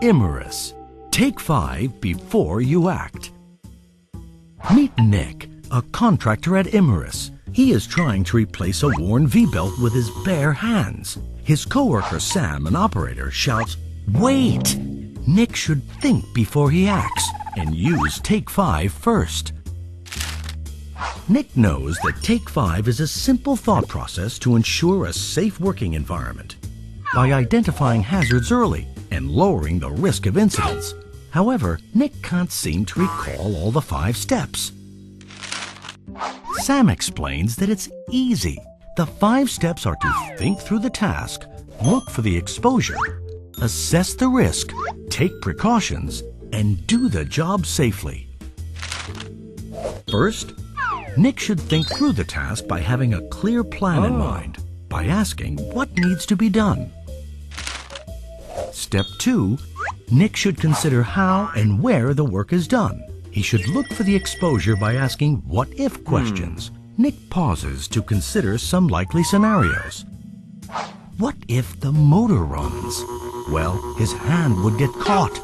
Imerys. Take 5 before you act. Meet Nick, a contractor at Imerys. He is trying to replace a worn V-belt with his bare hands. His coworker Sam, an operator, shouts, "Wait!" Nick should think before he acts and use Take 5 first. Nick knows that Take 5 is a simple thought process to ensure a safe working environment by identifying hazards early and lowering the risk of incidents. However, Nick can't seem to recall all the 5 steps. Sam explains that it's easy. The 5 steps are to think through the task, look for the exposure, assess the risk, take precautions, and do the job safely. First, Nick should think through the task by having a clear plan in mind, by asking what needs to be done. Step 2, Nick should consider how and where the work is done. He should look for the exposure by asking what-if questions. Nick pauses to consider some likely scenarios. What if the motor runs? Well, his hand would get caught,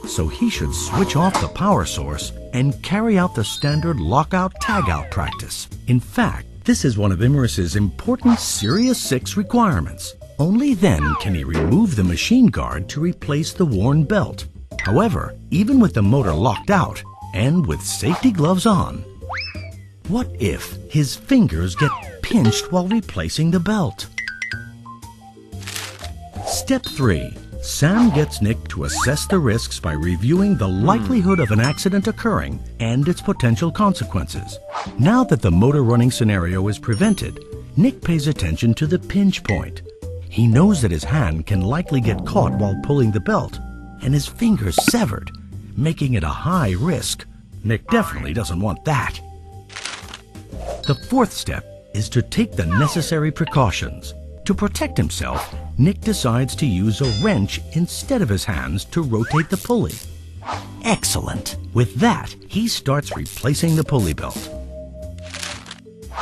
so he should switch off the power source and carry out the standard lockout-tagout practice. In fact, this is one of Imerys' important Series 6 requirements. Only then can he remove the machine guard to replace the worn belt. However, even with the motor locked out and with safety gloves on, what if his fingers get pinched while replacing the belt? Step 3. Sam gets Nick to assess the risks by reviewing the likelihood of an accident occurring and its potential consequences. Now that the motor running scenario is prevented, Nick pays attention to the pinch point. He knows that his hand can likely get caught while pulling the belt and his fingers severed, making it a high risk. Nick definitely doesn't want that. The 4th step is to take the necessary precautions. To protect himself, Nick decides to use a wrench instead of his hands to rotate the pulley. Excellent! With that, he starts replacing the pulley belt.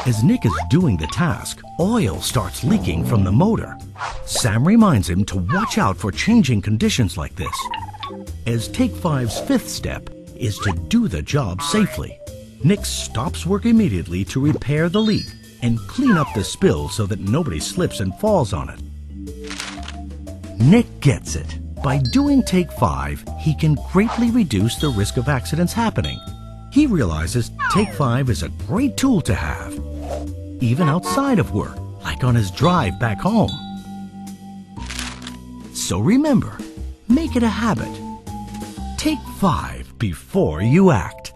As Nick is doing the task, oil starts leaking from the motor. Sam reminds him to watch out for changing conditions like this, as Take 5's 5th step is to do the job safely. Nick stops work immediately to repair the leak and clean up the spill so that nobody slips and falls on it. Nick gets it. By doing Take 5, he can greatly reduce the risk of accidents happening. He realizes Take 5 is a great tool to have, even outside of work, like on his drive back home. So remember, make it a habit. Take 5 before you act.